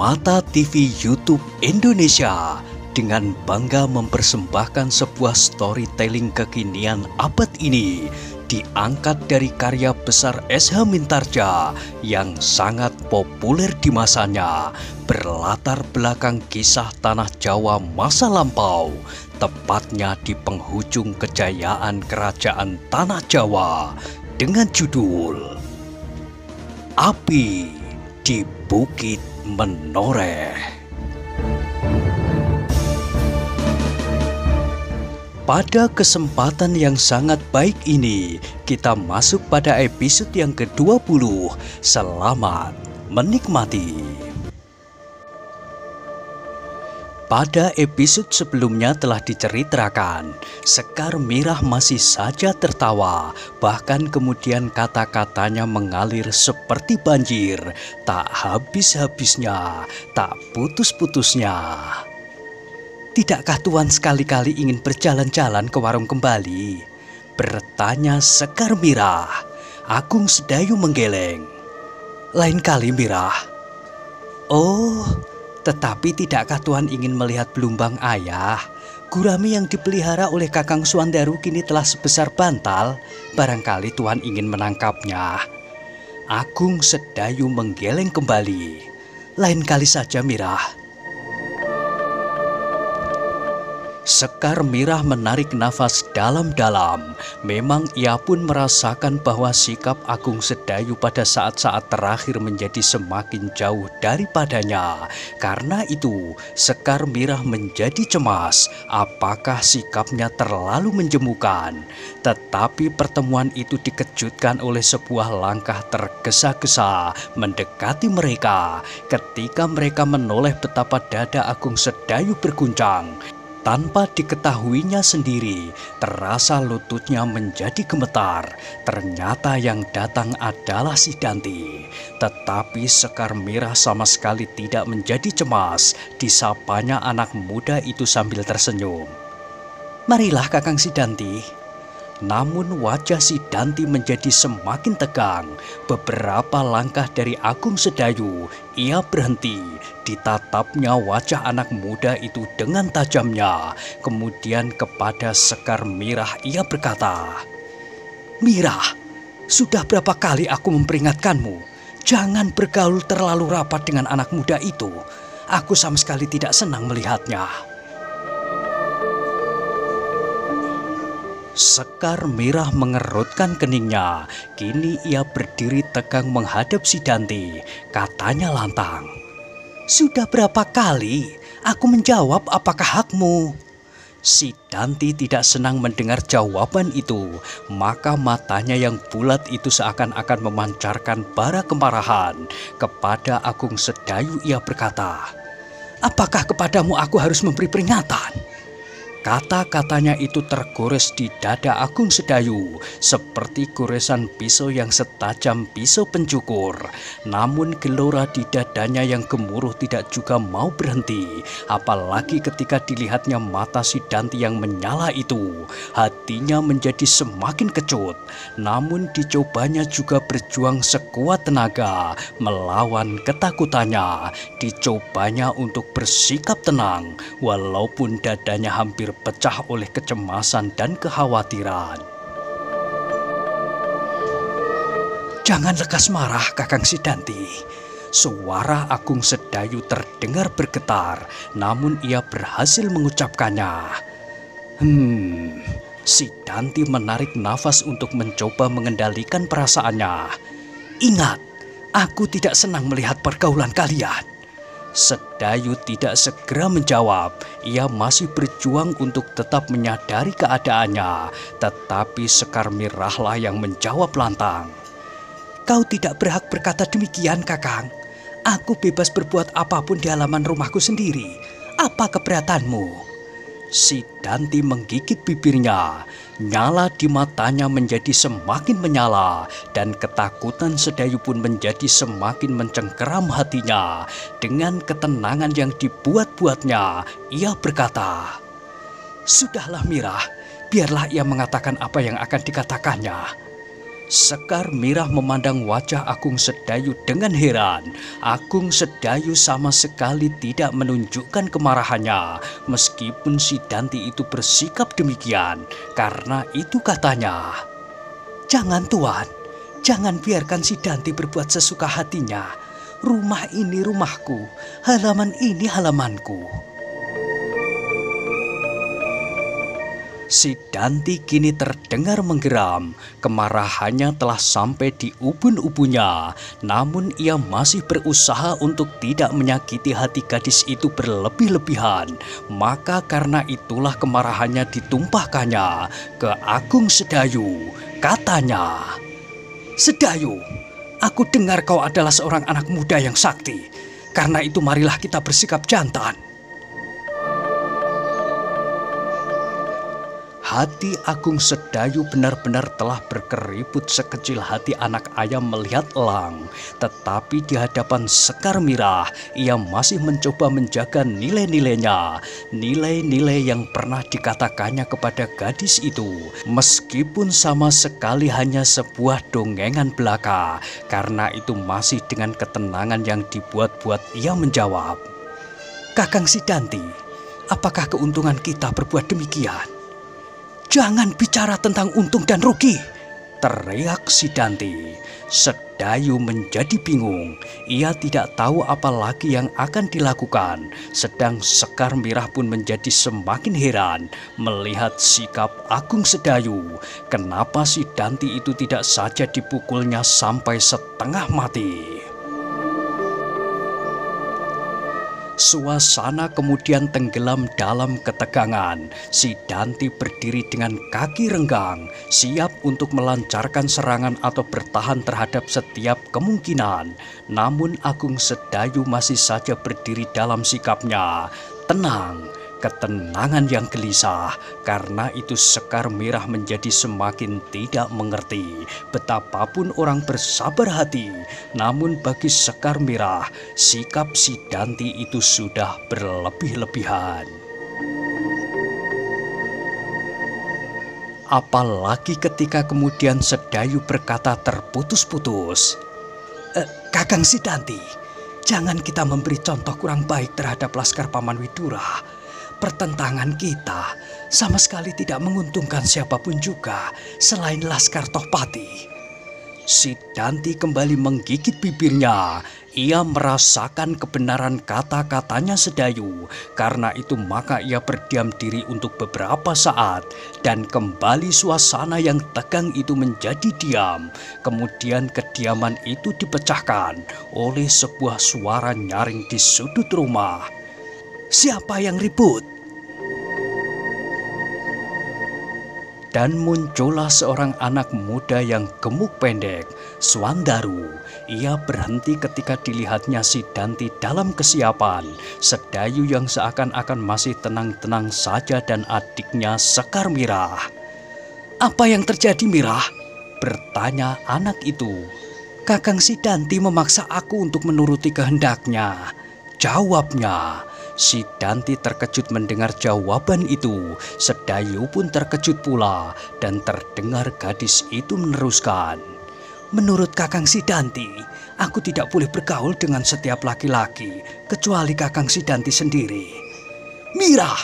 Permata TV YouTube Indonesia dengan bangga mempersembahkan sebuah storytelling kekinian abad ini diangkat dari karya besar S.H. Mintardja yang sangat populer di masanya, berlatar belakang kisah tanah Jawa masa lampau, tepatnya di penghujung kejayaan kerajaan tanah Jawa dengan judul Api di Bukit Menoreh. Pada kesempatan yang sangat baik ini, kita masuk pada episode yang ke-20. Selamat menikmati. Pada episode sebelumnya telah diceritakan, Sekar Mirah masih saja tertawa, bahkan kemudian kata-katanya mengalir seperti banjir, tak habis-habisnya, tak putus-putusnya. "Tidakkah Tuan sekali-kali ingin berjalan-jalan ke warung kembali?" bertanya Sekar Mirah. Agung Sedayu menggeleng. "Lain kali, Mirah." "Oh, tetapi tidakkah Tuan ingin melihat belumbang ayah? Gurami yang dipelihara oleh Kakang Suandaru kini telah sebesar bantal. Barangkali Tuan ingin menangkapnya." Agung Sedayu menggeleng kembali. "Lain kali saja, Mirah." Sekar Mirah menarik nafas dalam-dalam. Memang ia pun merasakan bahwa sikap Agung Sedayu pada saat-saat terakhir menjadi semakin jauh daripadanya. Karena itu, Sekar Mirah menjadi cemas. Apakah sikapnya terlalu menjemukan? Tetapi pertemuan itu dikejutkan oleh sebuah langkah tergesa-gesa mendekati mereka. Ketika mereka menoleh betapa dada Agung Sedayu berguncang. Tanpa diketahuinya sendiri, terasa lututnya menjadi gemetar. Ternyata yang datang adalah si Danti. Tetapi Sekar Mirah sama sekali tidak menjadi cemas. Disapanya anak muda itu sambil tersenyum. "Marilah Kakang Sidanti." Namun wajah si Danti menjadi semakin tegang. Beberapa langkah dari Agung Sedayu, ia berhenti. Ditatapnya wajah anak muda itu dengan tajamnya. Kemudian kepada Sekar Mirah ia berkata, "Mirah, sudah berapa kali aku memperingatkanmu, jangan bergaul terlalu rapat dengan anak muda itu. Aku sama sekali tidak senang melihatnya." Sekar Mirah mengerutkan keningnya. Kini ia berdiri tegang menghadap si Danti. Katanya lantang, "Sudah berapa kali aku menjawab apakah hakmu?" Si Danti tidak senang mendengar jawaban itu. Maka matanya yang bulat itu seakan-akan memancarkan bara kemarahan. Kepada Agung Sedayu ia berkata, "Apakah kepadamu aku harus memberi peringatan?" Kata-katanya itu tergores di dada Agung Sedayu seperti goresan pisau yang setajam pisau pencukur. Namun gelora di dadanya yang gemuruh tidak juga mau berhenti. Apalagi ketika dilihatnya mata si Danti yang menyala itu. Hatinya menjadi semakin kecut. Namun dicobanya juga berjuang sekuat tenaga melawan ketakutannya. Dicobanya untuk bersikap tenang walaupun dadanya hampir pecah oleh kecemasan dan kekhawatiran. "Jangan lekas marah, Kakang Sidanti." Suara Agung Sedayu terdengar bergetar, namun ia berhasil mengucapkannya. Si Danti menarik nafas untuk mencoba mengendalikan perasaannya. "Ingat, aku tidak senang melihat pergaulan kalian." Sedayu tidak segera menjawab. Ia masih berjuang untuk tetap menyadari keadaannya. Tetapi Sekar Mirahlah yang menjawab lantang. "Kau tidak berhak berkata demikian, Kakang. Aku bebas berbuat apapun di halaman rumahku sendiri. Apa keberatanmu?" Si Danti menggigit bibirnya. Nyala di matanya menjadi semakin menyala. Dan ketakutan Sedayu pun menjadi semakin mencengkeram hatinya. Dengan ketenangan yang dibuat-buatnya, ia berkata, "Sudahlah Mirah, biarlah ia mengatakan apa yang akan dikatakannya." Sekar Mirah memandang wajah Agung Sedayu dengan heran. Agung Sedayu sama sekali tidak menunjukkan kemarahannya, meskipun si Danti itu bersikap demikian. Karena itu katanya, "Jangan Tuan, jangan biarkan si Danti berbuat sesuka hatinya. Rumah ini rumahku, halaman ini halamanku." Si Danti kini terdengar menggeram. Kemarahannya telah sampai di ubun-ubunnya. Namun ia masih berusaha untuk tidak menyakiti hati gadis itu berlebih-lebihan. Maka karena itulah kemarahannya ditumpahkannya ke Agung Sedayu. Katanya, "Sedayu, aku dengar kau adalah seorang anak muda yang sakti. Karena itu marilah kita bersikap jantan." Hati Agung Sedayu benar-benar telah berkeriput sekecil hati anak ayam melihat elang. Tetapi di hadapan Sekar Mirah, ia masih mencoba menjaga nilai-nilainya. Nilai-nilai yang pernah dikatakannya kepada gadis itu. Meskipun sama sekali hanya sebuah dongengan belaka. Karena itu masih dengan ketenangan yang dibuat-buat ia menjawab, "Kakang Sidanti, apakah keuntungan kita berbuat demikian?" "Jangan bicara tentang untung dan rugi," teriak si Danti. Sedayu menjadi bingung. Ia tidak tahu apa lagi yang akan dilakukan. Sedang Sekar Mirah pun menjadi semakin heran melihat sikap Agung Sedayu. Kenapa si Danti itu tidak saja dipukulnya sampai setengah mati? Suasana kemudian tenggelam dalam ketegangan. Si Danti berdiri dengan kaki renggang, siap untuk melancarkan serangan atau bertahan terhadap setiap kemungkinan. Namun Agung Sedayu masih saja berdiri dalam sikapnya, tenang. Ketenangan yang gelisah. Karena itu Sekar Mirah menjadi semakin tidak mengerti betapapun orang bersabar hati. Namun bagi Sekar Mirah, sikap si Danti itu sudah berlebih-lebihan. Apalagi ketika kemudian Sedayu berkata terputus-putus, "Kakang Sidanti, jangan kita memberi contoh kurang baik terhadap Laskar Paman Widura. Pertentangan kita sama sekali tidak menguntungkan siapapun juga selain Laskar Tohpati." Si Danti kembali menggigit bibirnya. Ia merasakan kebenaran kata-katanya Sedayu. Karena itu maka ia berdiam diri untuk beberapa saat. Dan kembali suasana yang tegang itu menjadi diam. Kemudian kediaman itu dipecahkan oleh sebuah suara nyaring di sudut rumah. "Siapa yang ribut?" Dan muncullah seorang anak muda yang gemuk pendek, Swandaru. Ia berhenti ketika dilihatnya si Danti dalam kesiapan. Sedayu yang seakan-akan masih tenang-tenang saja dan adiknya Sekar Mirah. "Apa yang terjadi, Mirah?" bertanya anak itu. "Kakang Sidanti memaksa aku untuk menuruti kehendaknya," jawabnya. Si Danti terkejut mendengar jawaban itu. Sedayu pun terkejut pula dan terdengar gadis itu meneruskan, "Menurut Kakang Sidanti, aku tidak boleh bergaul dengan setiap laki-laki kecuali Kakang Sidanti sendiri." "Mirah!"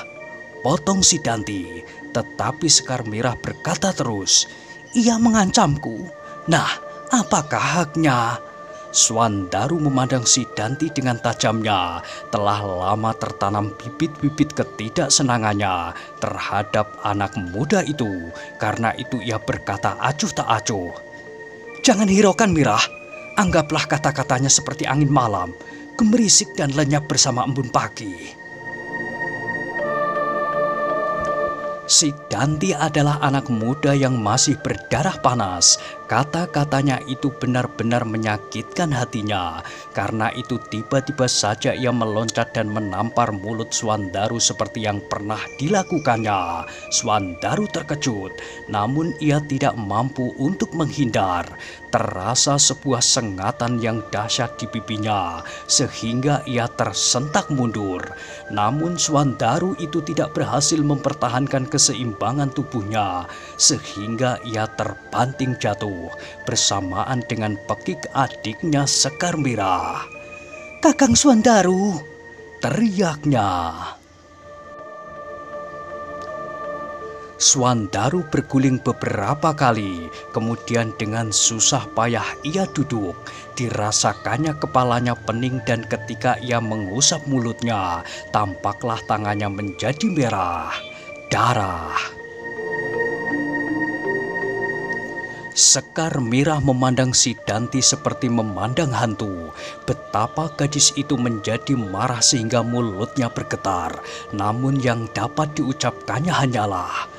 potong si Danti. Tetapi Sekar Mirah berkata terus, "Ia mengancamku. Nah, apakah haknya?" Swandaru memandang si Danti dengan tajamnya. Telah lama tertanam bibit-bibit ketidaksenangannya terhadap anak muda itu. Karena itu ia berkata acuh tak acuh, "Jangan hiraukan, Mirah. Anggaplah kata-katanya seperti angin malam, gemerisik dan lenyap bersama embun pagi." Si Danti adalah anak muda yang masih berdarah panas. Kata-katanya itu benar-benar menyakitkan hatinya. Karena itu tiba-tiba saja ia meloncat dan menampar mulut Swandaru seperti yang pernah dilakukannya. Swandaru terkejut, namun ia tidak mampu untuk menghindar. Terasa sebuah sengatan yang dahsyat di pipinya, sehingga ia tersentak mundur. Namun Swandaru itu tidak berhasil mempertahankan keseimbangan tubuhnya, sehingga ia terbanting jatuh. jauh bersamaan dengan Pekik adiknya Sekar Mirah. "Kakang Suandaru!" teriaknya. Suandaru berguling beberapa kali, kemudian dengan susah payah ia duduk. Dirasakannya kepalanya pening dan ketika ia mengusap mulutnya, tampaklah tangannya menjadi merah. Darah. Sekar Mirah memandang Sidanti seperti memandang hantu. Betapa gadis itu menjadi marah sehingga mulutnya bergetar. Namun yang dapat diucapkannya hanyalah,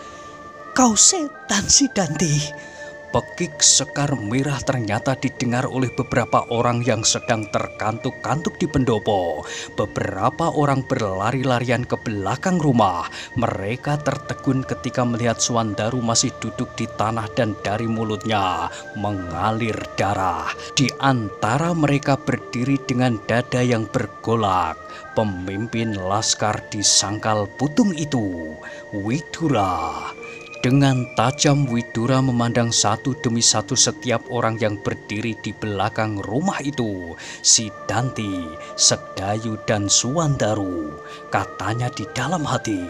"Kau setan, Sidanti." Pekik Sekar Mirah ternyata didengar oleh beberapa orang yang sedang terkantuk-kantuk di pendopo. Beberapa orang berlari-larian ke belakang rumah. Mereka tertegun ketika melihat Suandaru masih duduk di tanah dan dari mulutnya mengalir darah. Di antara mereka berdiri dengan dada yang bergolak pemimpin laskar di Sangkal Putung itu, Widura. Dengan tajam Widura memandang satu demi satu setiap orang yang berdiri di belakang rumah itu. Sidanti, Sedayu, dan Suandaru. Katanya di dalam hati,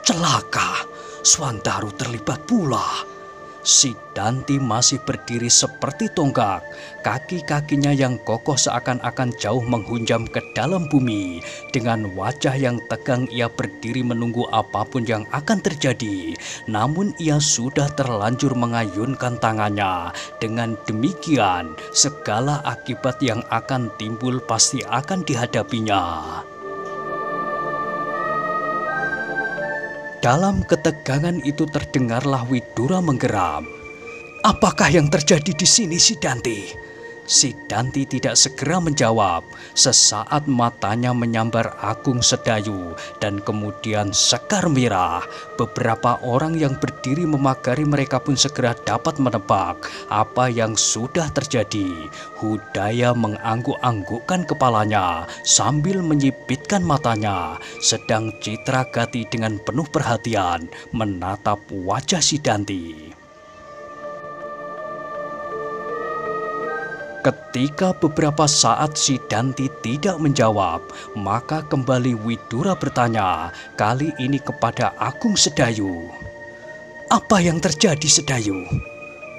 "Celaka, Suandaru terlibat pula." Sidanti masih berdiri seperti tonggak. Kaki-kakinya yang kokoh seakan-akan jauh menghunjam ke dalam bumi. Dengan wajah yang tegang ia berdiri menunggu apapun yang akan terjadi. Namun ia sudah terlanjur mengayunkan tangannya. Dengan demikian segala akibat yang akan timbul pasti akan dihadapinya. Dalam ketegangan itu terdengarlah Widura menggeram. "Apakah yang terjadi di sini, Sidanti?" Sidanti tidak segera menjawab. Sesaat matanya menyambar Agung Sedayu dan kemudian Sekar Mirah. Beberapa orang yang berdiri memagari mereka pun segera dapat menebak apa yang sudah terjadi. Hudaya mengangguk-anggukkan kepalanya sambil menyipitkan matanya. Sedang Citragati dengan penuh perhatian menatap wajah Sidanti. Ketika beberapa saat Sidanti tidak menjawab, maka kembali Widura bertanya, kali ini kepada Agung Sedayu. "Apa yang terjadi, Sedayu?"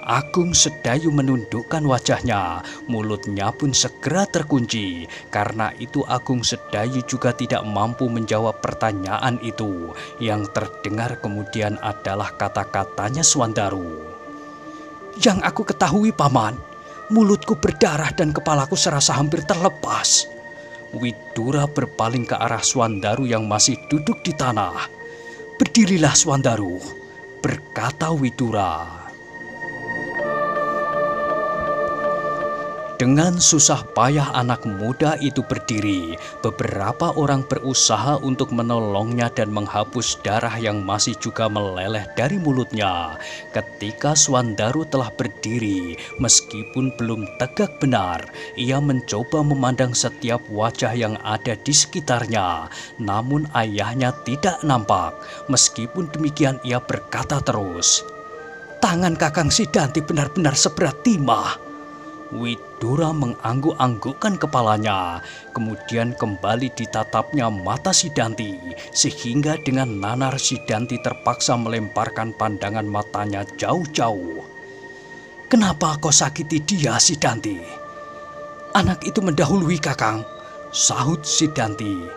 Agung Sedayu menundukkan wajahnya, mulutnya pun segera terkunci. Karena itu Agung Sedayu juga tidak mampu menjawab pertanyaan itu. Yang terdengar kemudian adalah kata-katanya Suandaru. "Yang aku ketahui, Paman, mulutku berdarah dan kepalaku serasa hampir terlepas." Widura berpaling ke arah Suandaru yang masih duduk di tanah. "Berdirilah, Suandaru," berkata Widura. Dengan susah payah anak muda itu berdiri. Beberapa orang berusaha untuk menolongnya dan menghapus darah yang masih juga meleleh dari mulutnya. Ketika Suandaru telah berdiri, meskipun belum tegak benar, ia mencoba memandang setiap wajah yang ada di sekitarnya. Namun ayahnya tidak nampak. Meskipun demikian ia berkata terus, "Tangan Kakang Sidanti benar-benar seberat timah." Widura mengangguk-anggukkan kepalanya, kemudian kembali ditatapnya mata Sidanti, sehingga dengan nanar Sidanti terpaksa melemparkan pandangan matanya jauh-jauh. "Kenapa kau sakiti dia, Sidanti?" "Anak itu mendahului, Kakang," sahut Sidanti.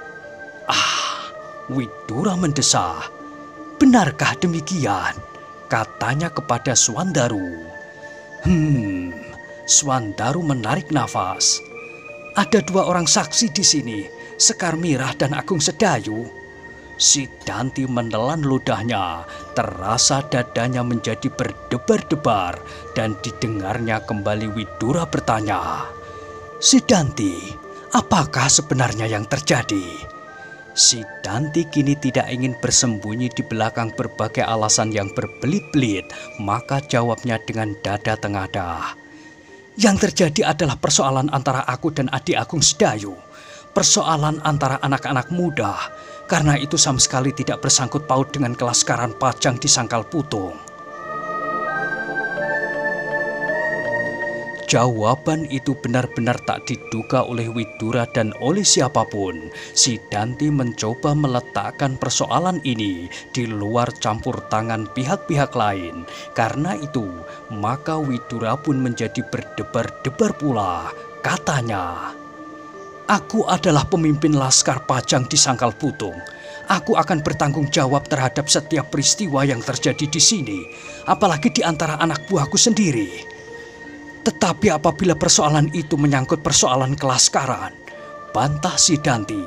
"Ah," Widura mendesah. "Benarkah demikian?" katanya kepada Suandaru. Suandaru menarik nafas. "Ada dua orang saksi di sini, Sekar Mirah dan Agung Sedayu." Sidanti menelan ludahnya, terasa dadanya menjadi berdebar-debar dan didengarnya kembali Widura bertanya, "Sidanti, apakah sebenarnya yang terjadi?" Sidanti kini tidak ingin bersembunyi di belakang berbagai alasan yang berbelit-belit, maka jawabnya dengan dada tengadah. "Yang terjadi adalah persoalan antara aku dan adik Agung Sedayu. Persoalan antara anak-anak muda. Karena itu sama sekali tidak bersangkut paut dengan kelaskaran Pajang di Sangkal Putung." Jawaban itu benar-benar tak diduga oleh Widura dan oleh siapapun. Sidanti mencoba meletakkan persoalan ini di luar campur tangan pihak-pihak lain. Karena itu, maka Widura pun menjadi berdebar-debar pula. Katanya, "Aku adalah pemimpin Laskar Pajang di Sangkal Putung. Aku akan bertanggung jawab terhadap setiap peristiwa yang terjadi di sini, apalagi di antara anak buahku sendiri. Tetapi apabila persoalan itu menyangkut persoalan kelaskaran," bantah Sidanti,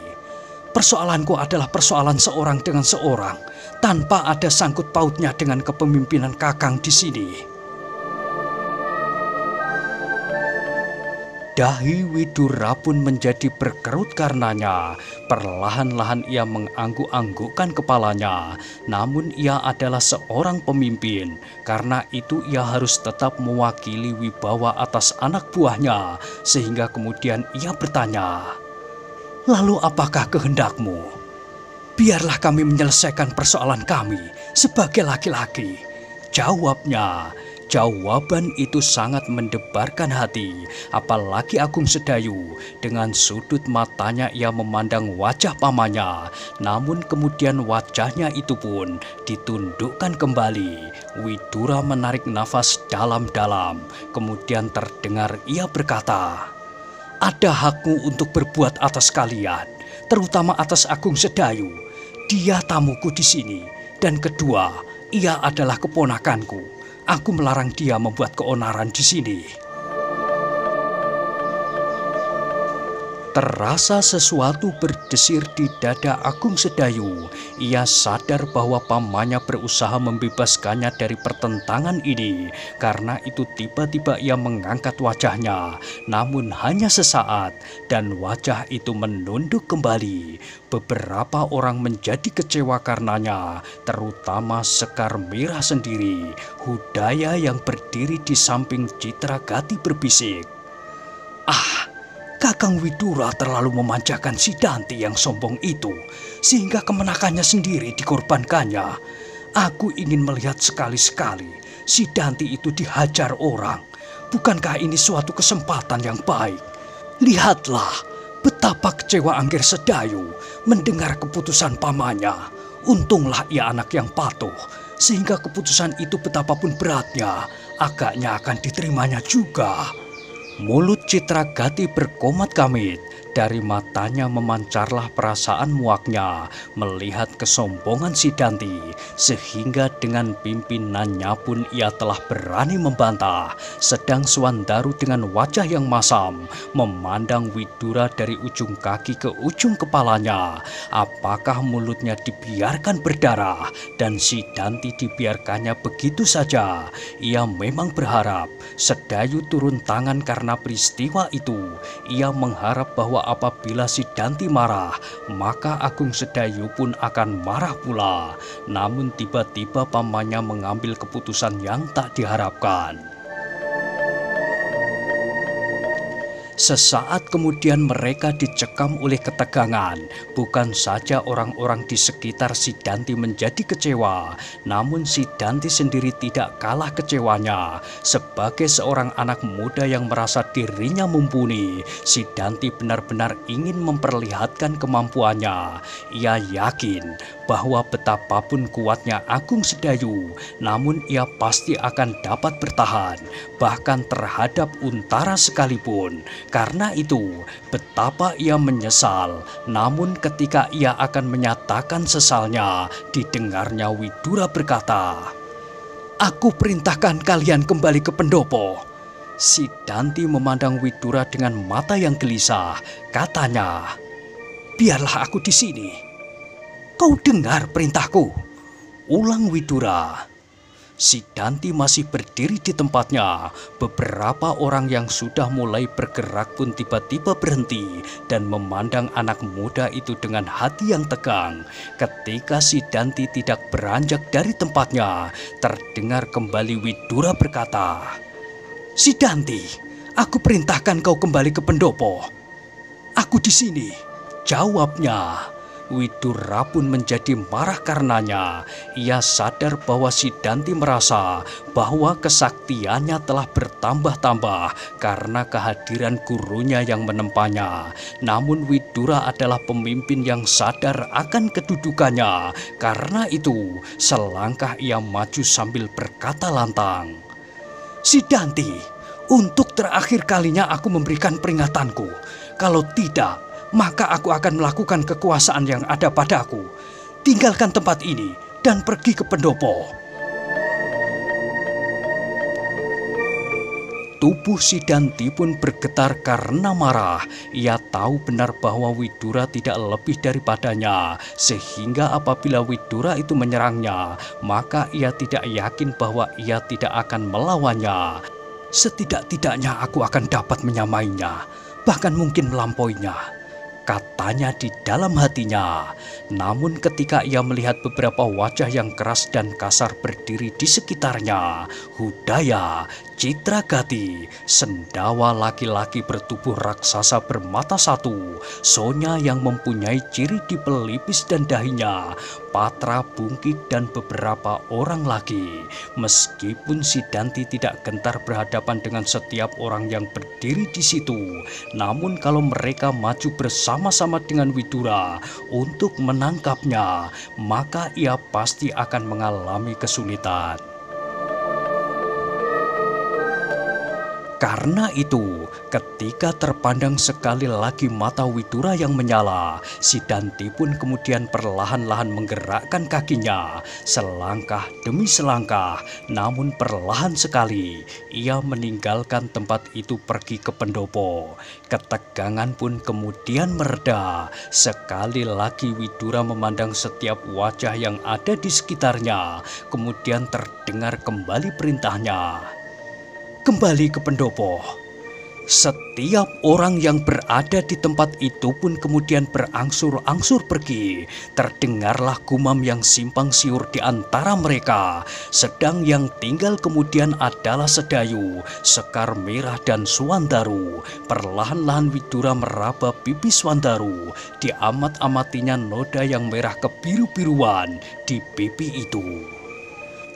"persoalanku adalah persoalan seorang dengan seorang, tanpa ada sangkut pautnya dengan kepemimpinan Kakang di sini." Dahi Widura pun menjadi berkerut karenanya. Perlahan-lahan ia mengangguk-anggukkan kepalanya. Namun ia adalah seorang pemimpin. Karena itu ia harus tetap mewakili wibawa atas anak buahnya. Sehingga kemudian ia bertanya, "Lalu apakah kehendakmu?" "Biarlah kami menyelesaikan persoalan kami sebagai laki-laki," jawabnya. Jawaban itu sangat mendebarkan hati, apalagi Agung Sedayu. Dengan sudut matanya ia memandang wajah pamannya, namun kemudian wajahnya itu pun ditundukkan kembali. Widura menarik nafas dalam-dalam, kemudian terdengar ia berkata, "Ada hakmu untuk berbuat atas kalian, terutama atas Agung Sedayu. Dia tamuku di sini, dan kedua, ia adalah keponakanku. Aku melarang dia membuat keonaran di sini." Terasa sesuatu berdesir di dada Agung Sedayu. Ia sadar bahwa pamannya berusaha membebaskannya dari pertentangan ini. Karena itu tiba-tiba ia mengangkat wajahnya. Namun hanya sesaat dan wajah itu menunduk kembali. Beberapa orang menjadi kecewa karenanya, terutama Sekar Mirah sendiri. Hudaya yang berdiri di samping Citragati berbisik, "Ah, Kakang Widura terlalu memanjakan Sidanti yang sombong itu, sehingga kemenakannya sendiri dikorbankannya. Aku ingin melihat sekali-sekali Sidanti itu dihajar orang. Bukankah ini suatu kesempatan yang baik? Lihatlah betapa kecewa Angger Sedayu mendengar keputusan pamannya. Untunglah ia anak yang patuh, sehingga keputusan itu betapapun beratnya, agaknya akan diterimanya juga." Mulut Citragati berkomat kamit. Dari matanya memancarlah perasaan muaknya melihat kesombongan Sidanti, sehingga dengan pimpinannya pun ia telah berani membantah. Sedang Swandaru dengan wajah yang masam memandang Widura dari ujung kaki ke ujung kepalanya. Apakah mulutnya dibiarkan berdarah dan Sidanti dibiarkannya begitu saja? Ia memang berharap Sedayu turun tangan karena peristiwa itu. Ia mengharap bahwa apabila Sidanti marah, maka Agung Sedayu pun akan marah pula. Namun tiba-tiba pamannya mengambil keputusan yang tak diharapkan. Sesaat kemudian mereka dicekam oleh ketegangan. Bukan saja orang-orang di sekitar Sidanti menjadi kecewa, namun Sidanti sendiri tidak kalah kecewanya. Sebagai seorang anak muda yang merasa dirinya mumpuni, Sidanti benar-benar ingin memperlihatkan kemampuannya. Ia yakin bahwa betapapun kuatnya Agung Sedayu, namun ia pasti akan dapat bertahan, bahkan terhadap Untara sekalipun. Karena itu, betapa ia menyesal. Namun ketika ia akan menyatakan sesalnya, didengarnya Widura berkata, "Aku perintahkan kalian kembali ke pendopo." Sidanti memandang Widura dengan mata yang gelisah. Katanya, "Biarlah aku di sini." "Kau dengar perintahku?" ulang Widura. Sidanti masih berdiri di tempatnya. Beberapa orang yang sudah mulai bergerak pun tiba-tiba berhenti dan memandang anak muda itu dengan hati yang tegang. Ketika Sidanti tidak beranjak dari tempatnya, terdengar kembali Widura berkata, "Sidanti, aku perintahkan kau kembali ke pendopo." "Aku di sini," jawabnya. Widura pun menjadi marah karenanya. Ia sadar bahwa Sidanti merasa bahwa kesaktiannya telah bertambah-tambah karena kehadiran gurunya yang menempanya. Namun Widura adalah pemimpin yang sadar akan kedudukannya. Karena itu, selangkah ia maju sambil berkata lantang, "Sidanti, untuk terakhir kalinya aku memberikan peringatanku. Kalau tidak, maka aku akan melakukan kekuasaan yang ada padaku. Tinggalkan tempat ini dan pergi ke pendopo." Tubuh Sidanti pun bergetar karena marah. Ia tahu benar bahwa Widura tidak lebih daripadanya, sehingga apabila Widura itu menyerangnya, maka ia tidak yakin bahwa ia tidak akan melawannya. "Setidak-tidaknya aku akan dapat menyamainya, bahkan mungkin melampauinya," katanya di dalam hatinya. Namun ketika ia melihat beberapa wajah yang keras dan kasar berdiri di sekitarnya, Hudaya, Citragati, sendawa laki-laki bertubuh raksasa bermata satu, Sonya yang mempunyai ciri di pelipis dan dahinya, Patra, Bungkit, dan beberapa orang lagi. Meskipun Sidanti tidak gentar berhadapan dengan setiap orang yang berdiri di situ, namun kalau mereka maju bersama-sama dengan Widura untuk menangkapnya, maka ia pasti akan mengalami kesulitan. Karena itu, ketika terpandang sekali lagi mata Widura yang menyala, Sidanti pun kemudian perlahan-lahan menggerakkan kakinya, selangkah demi selangkah, namun perlahan sekali ia meninggalkan tempat itu pergi ke pendopo. Ketegangan pun kemudian mereda. Sekali lagi Widura memandang setiap wajah yang ada di sekitarnya, kemudian terdengar kembali perintahnya, "Kembali ke pendopo." Setiap orang yang berada di tempat itu pun kemudian berangsur-angsur pergi. Terdengarlah gumam yang simpang siur di antara mereka. Sedang yang tinggal kemudian adalah Sedayu, Sekar Merah, dan Swandaru. Perlahan-lahan Widura meraba pipi Swandaru. Diamat-amatinya noda yang merah kebiru-biruan di pipi itu.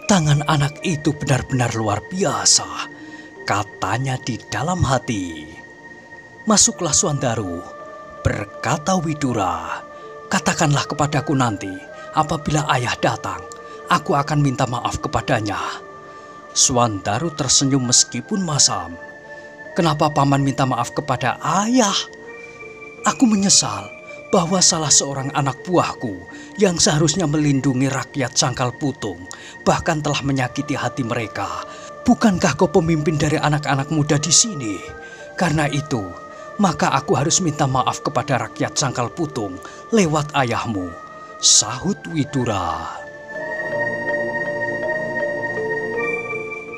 "Tangan anak itu benar-benar luar biasa," katanya di dalam hati. "Masuklah Swandaru," berkata Widura. "Katakanlah kepadaku nanti, apabila ayah datang, aku akan minta maaf kepadanya." Swandaru tersenyum meskipun masam. "Kenapa paman minta maaf kepada ayah?" "Aku menyesal bahwa salah seorang anak buahku yang seharusnya melindungi rakyat Sangkal Putung bahkan telah menyakiti hati mereka. Bukankah kau pemimpin dari anak-anak muda di sini? Karena itu, maka aku harus minta maaf kepada rakyat Sangkal Putung lewat ayahmu," sahut Widura.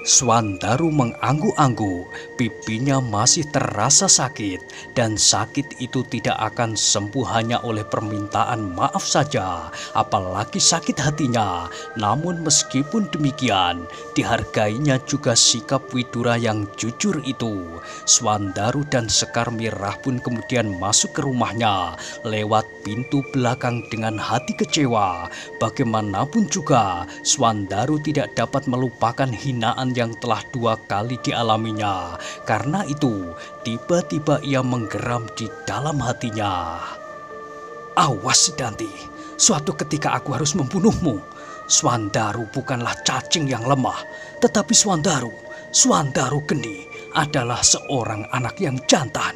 Swandaru mengangguk-angguk, pipinya masih terasa sakit, dan sakit itu tidak akan sembuh hanya oleh permintaan maaf saja, apalagi sakit hatinya. Namun meskipun demikian, dihargainya juga sikap Widura yang jujur itu. Swandaru dan Sekar Merah pun kemudian masuk ke rumahnya lewat pintu belakang dengan hati kecewa. Bagaimanapun juga, Swandaru tidak dapat melupakan hinaan yang telah 2 kali dialaminya. Karena itu, tiba-tiba ia menggeram di dalam hatinya. "Awas Sidanti, suatu ketika aku harus membunuhmu. Swandaru bukanlah cacing yang lemah, tetapi Swandaru Geni adalah seorang anak yang jantan."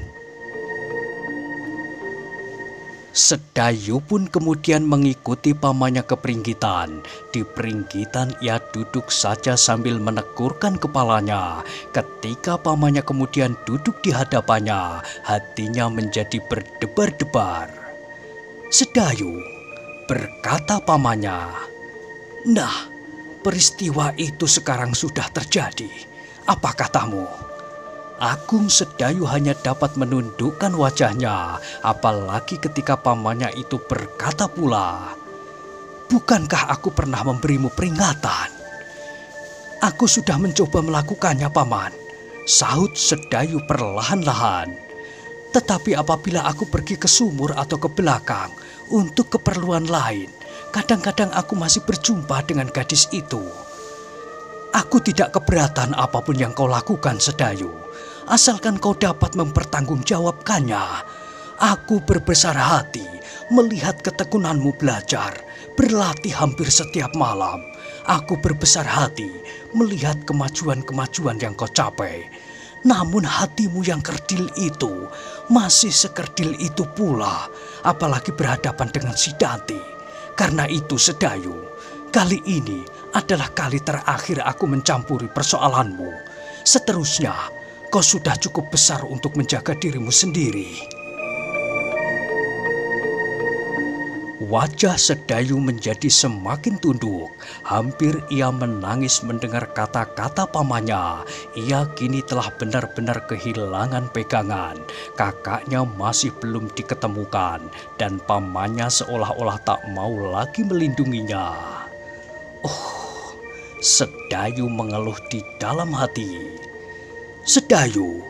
Sedayu pun kemudian mengikuti pamannya ke peringgitan. Di peringgitan ia duduk saja sambil menekurkan kepalanya. Ketika pamannya kemudian duduk di hadapannya, hatinya menjadi berdebar-debar. "Sedayu," berkata pamannya, "nah, peristiwa itu sekarang sudah terjadi. Apa katamu?" Agung Sedayu hanya dapat menundukkan wajahnya, apalagi ketika pamannya itu berkata pula, "Bukankah aku pernah memberimu peringatan?" "Aku sudah mencoba melakukannya, paman," sahut Sedayu perlahan-lahan. "Tetapi apabila aku pergi ke sumur atau ke belakang Untuk keperluan lain, kadang-kadang aku masih berjumpa dengan gadis itu. Aku tidak keberatan apapun yang kau lakukan, Sedayu, asalkan kau dapat mempertanggungjawabkannya. Aku berbesar hati melihat ketekunanmu belajar, berlatih hampir setiap malam. Aku berbesar hati melihat kemajuan-kemajuan yang kau capai. Namun hatimu yang kerdil itu masih sekerdil itu pula, apalagi berhadapan dengan Sidanti. Karena itu, Sedayu, kali ini adalah kali terakhir aku mencampuri persoalanmu. Seterusnya, kau sudah cukup besar untuk menjaga dirimu sendiri. Wajah Sedayu menjadi semakin tunduk. Hampir ia menangis mendengar kata-kata pamannya. Ia kini telah benar-benar kehilangan pegangan. Kakaknya masih belum diketemukan dan pamannya seolah-olah tak mau lagi melindunginya. Oh, Sedayu mengeluh di dalam hati. Sedayu,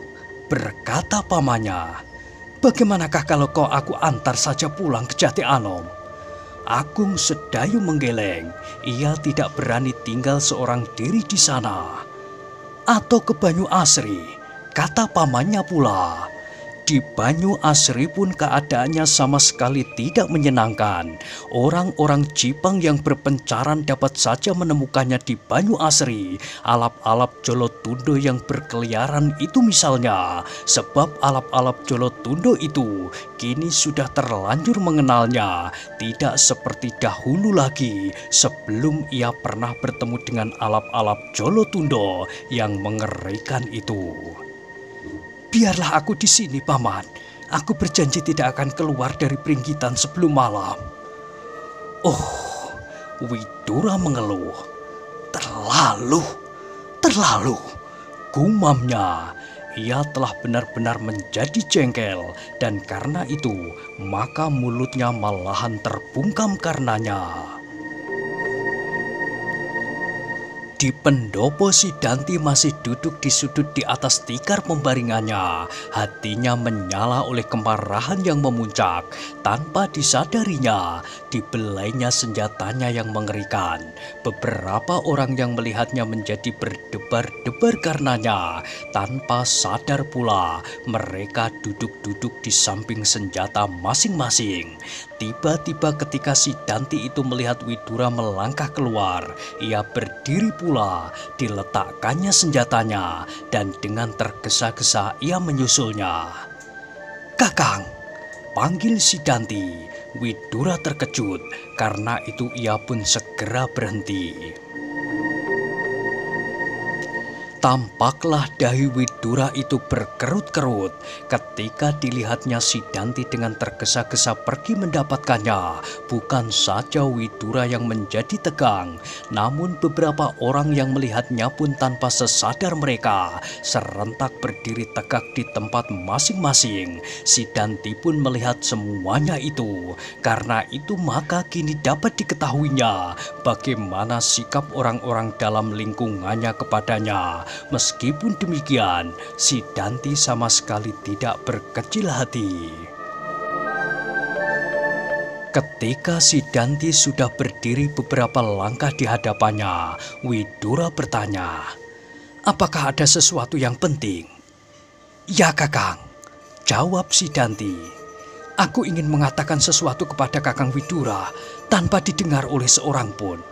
berkata pamannya, bagaimanakah kalau kau aku antar saja pulang ke Jati Anom? Agung Sedayu menggeleng. Ia tidak berani tinggal seorang diri di sana. Atau ke Banyu Asri, kata pamannya pula. Di Banyu Asri pun keadaannya sama sekali tidak menyenangkan. Orang-orang Jipang yang berpencaran dapat saja menemukannya di Banyu Asri. Alap-alap Jolotundo yang berkeliaran itu misalnya. Sebab alap-alap Jolotundo itu kini sudah terlanjur mengenalnya. Tidak seperti dahulu lagi sebelum ia pernah bertemu dengan alap-alap Jolotundo yang mengerikan itu. Biarlah aku di sini, Paman. Aku berjanji tidak akan keluar dari Pringgitan sebelum malam. Oh, Widura mengeluh. Terlalu, gumamnya. Ia telah benar-benar menjadi jengkel dan karena itu maka mulutnya malahan terbungkam karenanya. Di pendopo Sidanti masih duduk di sudut di atas tikar pembaringannya. Hatinya menyala oleh kemarahan yang memuncak. Tanpa disadarinya, dibelainya senjatanya yang mengerikan. Beberapa orang yang melihatnya menjadi berdebar-debar karenanya. Tanpa sadar pula, mereka duduk-duduk di samping senjata masing-masing. Tiba-tiba ketika Sidanti itu melihat Widura melangkah keluar, ia berdiri pula, diletakkannya senjatanya, dan dengan tergesa-gesa ia menyusulnya. Kakang, panggil Sidanti. Widura terkejut, karena itu ia pun segera berhenti. Tampaklah dahi Widura itu berkerut-kerut ketika dilihatnya Sidanti dengan tergesa-gesa pergi mendapatkannya. Bukan saja Widura yang menjadi tegang, namun beberapa orang yang melihatnya pun tanpa sesadar mereka serentak berdiri tegak di tempat masing-masing. Sidanti pun melihat semuanya itu. Karena itu maka kini dapat diketahuinya bagaimana sikap orang-orang dalam lingkungannya kepadanya. Meskipun demikian, Sidanti sama sekali tidak berkecil hati. Ketika Sidanti sudah berdiri beberapa langkah di hadapannya, Widura bertanya, "Apakah ada sesuatu yang penting?" "Ya, Kakang," jawab Sidanti. "Aku ingin mengatakan sesuatu kepada Kakang Widura tanpa didengar oleh seorang pun."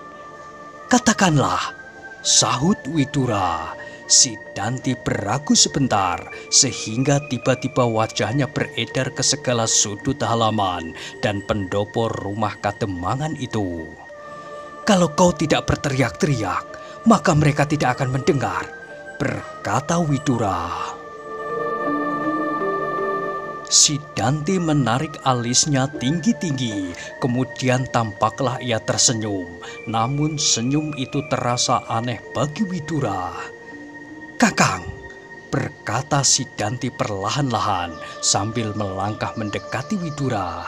"Katakanlah," sahut Widura. Sidanti beragu sebentar sehingga tiba-tiba wajahnya beredar ke segala sudut halaman dan pendopo rumah Kademangan itu. "Kalau kau tidak berteriak-teriak, maka mereka tidak akan mendengar," berkata Widura. Sidanti menarik alisnya tinggi-tinggi, kemudian tampaklah ia tersenyum. Namun senyum itu terasa aneh bagi Widura. "Kakang," berkata Sidanti perlahan-lahan sambil melangkah mendekati Widura.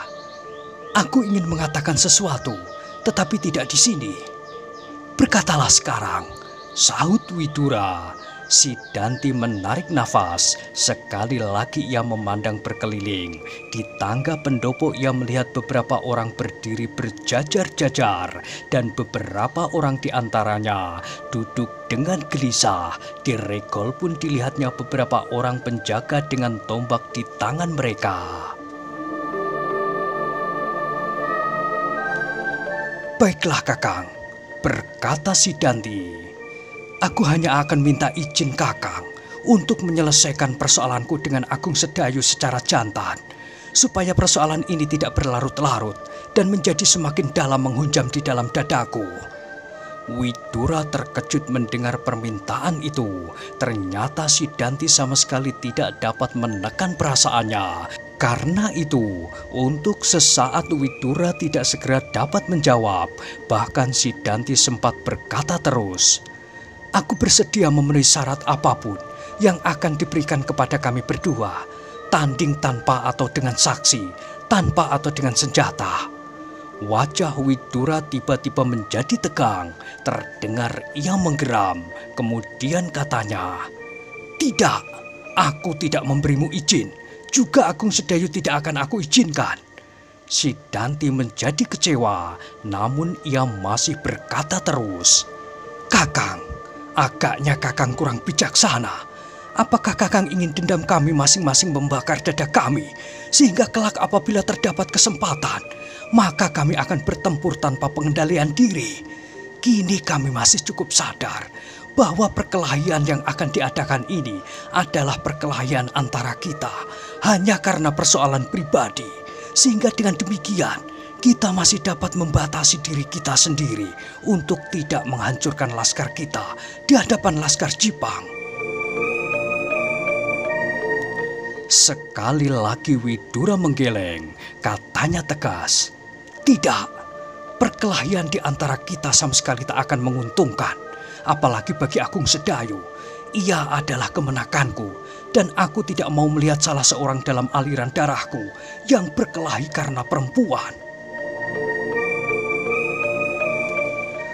"Aku ingin mengatakan sesuatu, tetapi tidak di sini." "Berkatalah sekarang," sahut Widura. Si Danti menarik nafas. Sekali lagi ia memandang berkeliling. Di tangga pendopo ia melihat beberapa orang berdiri berjajar-jajar. Dan beberapa orang di antaranya duduk dengan gelisah. Di regol pun dilihatnya beberapa orang penjaga dengan tombak di tangan mereka. "Baiklah Kakang," berkata si Danti. "Aku hanya akan minta izin Kakang untuk menyelesaikan persoalanku dengan Agung Sedayu secara jantan, supaya persoalan ini tidak berlarut-larut dan menjadi semakin dalam menghunjam di dalam dadaku." Widura terkejut mendengar permintaan itu. Ternyata si Danti sama sekali tidak dapat menekan perasaannya. Karena itu, untuk sesaat Widura tidak segera dapat menjawab. Bahkan si Danti sempat berkata terus, "Aku bersedia memenuhi syarat apapun yang akan diberikan kepada kami berdua. Tanding tanpa atau dengan saksi, tanpa atau dengan senjata." Wajah Widura tiba-tiba menjadi tegang. Terdengar ia menggeram. Kemudian katanya, "Tidak, aku tidak memberimu izin. Juga Agung Sedayu tidak akan aku izinkan." Si Danti menjadi kecewa, namun ia masih berkata terus, "Kakang, agaknya Kakang kurang bijaksana. Apakah Kakang ingin dendam kami masing-masing membakar dada kami, sehingga kelak apabila terdapat kesempatan, maka kami akan bertempur tanpa pengendalian diri? Kini kami masih cukup sadar bahwa perkelahian yang akan diadakan ini adalah perkelahian antara kita hanya karena persoalan pribadi, sehingga dengan demikian kita masih dapat membatasi diri kita sendiri untuk tidak menghancurkan laskar kita di hadapan laskar Jipang." Sekali lagi Widura menggeleng. Katanya tegas, "Tidak, perkelahian di antara kita sama sekali tak akan menguntungkan. Apalagi bagi Agung Sedayu. Ia adalah kemenakanku, dan aku tidak mau melihat salah seorang dalam aliran darahku yang berkelahi karena perempuan."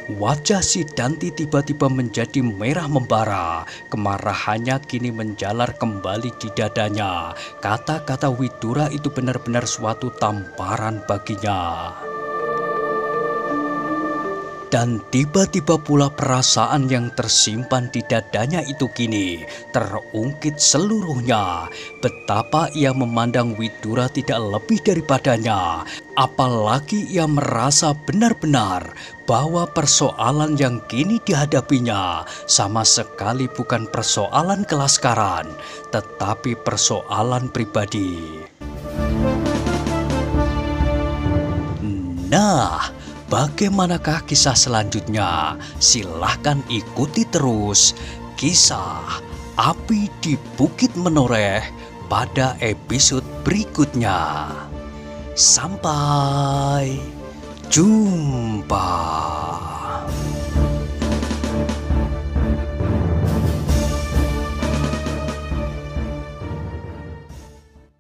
Wajah si Danti tiba-tiba menjadi merah membara. Kemarahannya kini menjalar kembali di dadanya. Kata-kata Widura itu benar-benar suatu tamparan baginya. Dan tiba-tiba pula perasaan yang tersimpan di dadanya itu kini terungkit seluruhnya. Betapa ia memandang Widura tidak lebih daripadanya. Apalagi ia merasa benar-benar bahwa persoalan yang kini dihadapinya sama sekali bukan persoalan kelaskaran, tetapi persoalan pribadi. Nah, bagaimanakah kisah selanjutnya? Silahkan ikuti terus kisah Api di Bukit Menoreh pada episode berikutnya. Sampai jumpa.